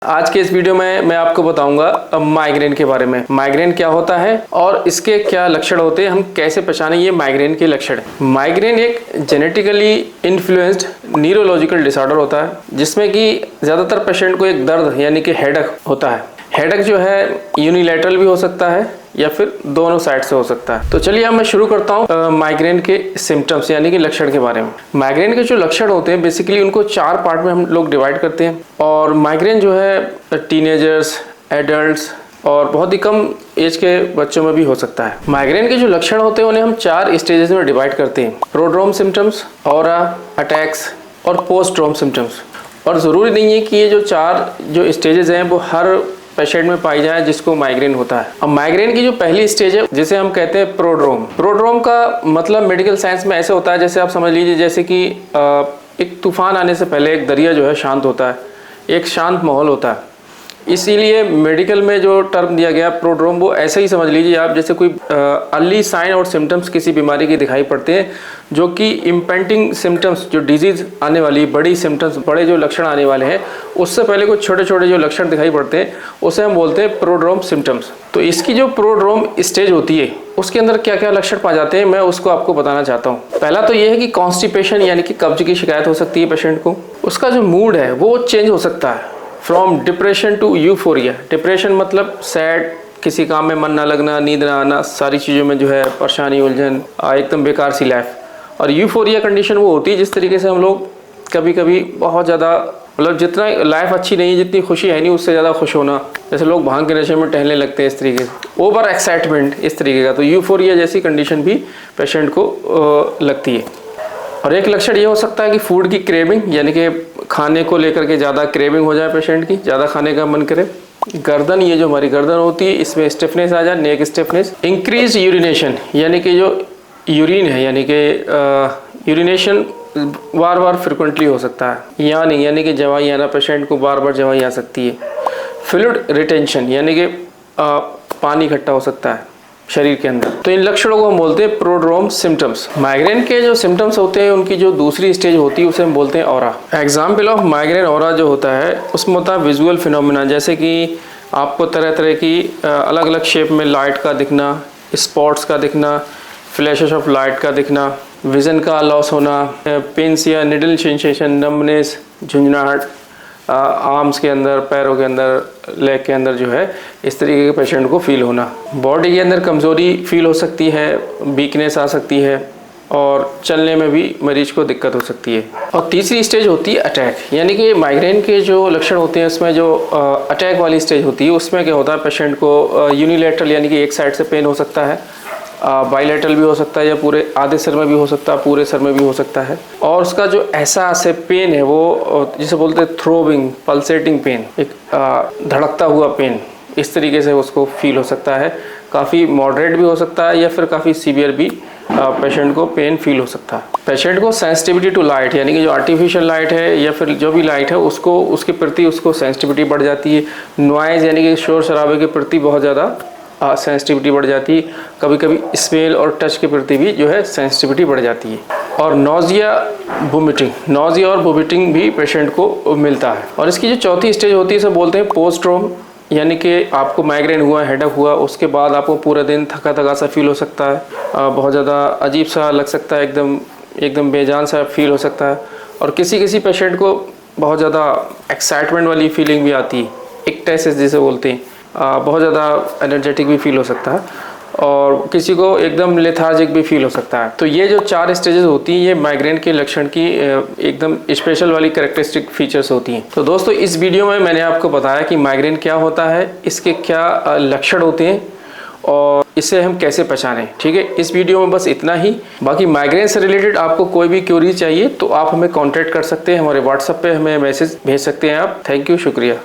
आज के इस वीडियो में मैं आपको बताऊंगा माइग्रेन के बारे में। माइग्रेन क्या होता है और इसके क्या लक्षण होते हैं, हम कैसे पहचानें ये माइग्रेन के लक्षण। माइग्रेन एक जेनेटिकली इन्फ्लुएंस्ड न्यूरोलॉजिकल डिसऑर्डर होता है जिसमें कि ज़्यादातर पेशेंट को एक दर्द यानी कि हेडेक होता है। हेडेक जो है यूनिलैटरल भी हो सकता है या फिर दोनों साइड से हो सकता है। तो चलिए अब मैं शुरू करता हूँ माइग्रेन के सिम्टम्स यानी कि लक्षण के बारे में। माइग्रेन के जो लक्षण होते हैं बेसिकली उनको 4 पार्ट में हम लोग डिवाइड करते हैं। और माइग्रेन जो है टीनेजर्स, एडल्ट्स और बहुत ही कम एज के बच्चों में भी हो सकता है। माइग्रेन के जो लक्षण होते हैं उन्हें हम 4 स्टेजेस में डिवाइड करते हैं: प्रोड्रोम सिम्टम्स, ऑरा, अटैक्स और पोस्ट्रोम सिम्टम्स। और ज़रूरी नहीं है कि ये जो 4 जो स्टेजेस हैं वो हर पेशेंट में पाई जाए जिसको माइग्रेन होता है। अब माइग्रेन की जो पहली स्टेज है जिसे हम कहते हैं प्रोड्रोम। प्रोड्रोम का मतलब मेडिकल साइंस में ऐसे होता है जैसे आप समझ लीजिए जैसे कि एक तूफान आने से पहले एक दरिया जो है शांत होता है, एक शांत माहौल होता है। इसीलिए मेडिकल में जो टर्म दिया गया प्रोड्रोम वो ऐसे ही समझ लीजिए आप जैसे कोई अर्ली साइन और सिम्टम्स किसी बीमारी की दिखाई पड़ते हैं जो कि इम्पेंडिंग सिम्टम्स, जो डिजीज़ आने वाली बड़ी सिम्टम्स, बड़े जो लक्षण आने वाले हैं उससे पहले कुछ छोटे छोटे जो लक्षण दिखाई पड़ते हैं उसे हम बोलते हैं प्रोड्रोम सिम्टम्स। तो इसकी जो प्रोड्रोम स्टेज होती है उसके अंदर क्या क्या लक्षण पाए जाते हैं मैं उसको आपको बताना चाहता हूँ। पहला तो ये है कि कॉन्स्टिपेशन यानी कि कब्ज की शिकायत हो सकती है पेशेंट को। उसका जो मूड है वो चेंज हो सकता है from depression to euphoria. Depression मतलब सैड, किसी काम में मन ना लगना, नींद ना आना, सारी चीज़ों में जो है परेशानी, उलझन, एकदम बेकार सी लाइफ। और यूफोरिया कंडीशन वो होती है जिस तरीके से हम लोग कभी कभी बहुत ज़्यादा मतलब जितना लाइफ अच्छी नहीं है, जितनी खुशी है नहीं उससे ज़्यादा खुश होना, जैसे लोग भांग के नशे में टहलने लगते हैं इस तरीके से, ओवर एक्साइटमेंट इस तरीके का। तो यूफोरिया जैसी कंडीशन भी पेशेंट को लगती है। और एक लक्षण ये हो सकता है कि फूड की क्रेविंग यानी कि खाने को लेकर के ज़्यादा क्रेविंग हो जाए पेशेंट की, ज़्यादा खाने का मन करे। गर्दन, ये जो हमारी गर्दन होती है इसमें स्टिफनेस आ जाए, नेक स्टिफनेस। इंक्रीज यूरिनेशन यानी कि जो यूरिन है यानी कि यूरिनेशन बार बार फ्रिक्वेंटली हो सकता है, यानी कि जवाई आना, पेशेंट को बार बार जवाई आ सकती है। फ्लूइड रिटेंशन यानी कि पानी इकट्ठा हो सकता है शरीर के अंदर। तो इन लक्षणों को हम बोलते हैं प्रोड्रोम सिम्टम्स। माइग्रेन के जो सिम्टम्स होते हैं उनकी जो दूसरी स्टेज होती है उसे हम बोलते हैं aura. Example of migraine aura जो होता है उसमें होता है विजुअल फिनोमिना, जैसे कि आपको तरह तरह की अलग अलग शेप में लाइट का दिखना, स्पॉट्स का दिखना, फ्लैशेस ऑफ लाइट का दिखना, विजन का लॉस होना, पेन्स या निडल सेंसेशन, नम्बनेस, झुंझुनाहट आर्म्स के अंदर, पैरों के अंदर, लेग के अंदर जो है इस तरीके के पेशेंट को फील होना। बॉडी के अंदर कमज़ोरी फील हो सकती है, वीकनेस आ सकती है और चलने में भी मरीज को दिक्कत हो सकती है। और तीसरी स्टेज होती है अटैक यानी कि माइग्रेन के जो लक्षण होते हैं उसमें जो अटैक वाली स्टेज होती है उसमें क्या होता है पेशेंट को यूनिलैटरल यानी कि एक साइड से पेन हो सकता है, बाइलेटरल भी हो सकता है या पूरे आधे सर में भी हो सकता है, पूरे सर में भी हो सकता है। और उसका जो एहसास है पेन है वो जिसे बोलते हैं थ्रोबिंग, पल्सेटिंग पेन, एक धड़कता हुआ पेन, इस तरीके से उसको फील हो सकता है। काफ़ी मॉडरेट भी हो सकता है या फिर काफ़ी सीवियर भी पेशेंट को पेन फील हो सकता है। पेशेंट को सेंसिटिविटी टू लाइट यानी कि जो आर्टिफिशियल लाइट है या फिर जो भी लाइट है उसको उसके प्रति उसको सेंसिटिविटी बढ़ जाती है। नॉइज़ यानी कि शोर शराबे के प्रति बहुत ज़्यादा सेंसिटिविटी बढ़ जाती है। कभी कभी स्मेल और टच के प्रति भी जो है सेंसिटिविटी बढ़ जाती है। और नोजिया और वोमिटिंग भी पेशेंट को मिलता है। और इसकी जो चौथी स्टेज होती है इसे बोलते हैं पोस्ट्रोम यानी कि आपको माइग्रेन हुआ, हेडेक हुआ, उसके बाद आपको पूरा दिन थका थका सा फील हो सकता है, बहुत ज़्यादा अजीब सा लग सकता है, एकदम बेजान सा फील हो सकता है। और किसी पेशेंट को बहुत ज़्यादा एक्साइटमेंट वाली फीलिंग भी आती है, एक्टाइसिस जिसे बोलते हैं, बहुत ज़्यादा एनर्जेटिक भी फील हो सकता है और किसी को एकदम लेथार्जिक भी फील हो सकता है। तो ये जो 4 स्टेजेस होती हैं ये माइग्रेन के लक्षण की एकदम स्पेशल वाली कैरेक्टरिस्टिक फीचर्स होती हैं। तो दोस्तों इस वीडियो में मैंने आपको बताया कि माइग्रेन क्या होता है, इसके क्या लक्षण होते हैं और इसे हम कैसे पहचानें। ठीक है, इस वीडियो में बस इतना ही। बाकी माइग्रेन से रिलेटेड आपको कोई भी क्वेरी चाहिए तो आप हमें कॉन्टैक्ट कर सकते हैं, हमारे व्हाट्सएप पे हमें मैसेज भेज सकते हैं आप। थैंक यू, शुक्रिया।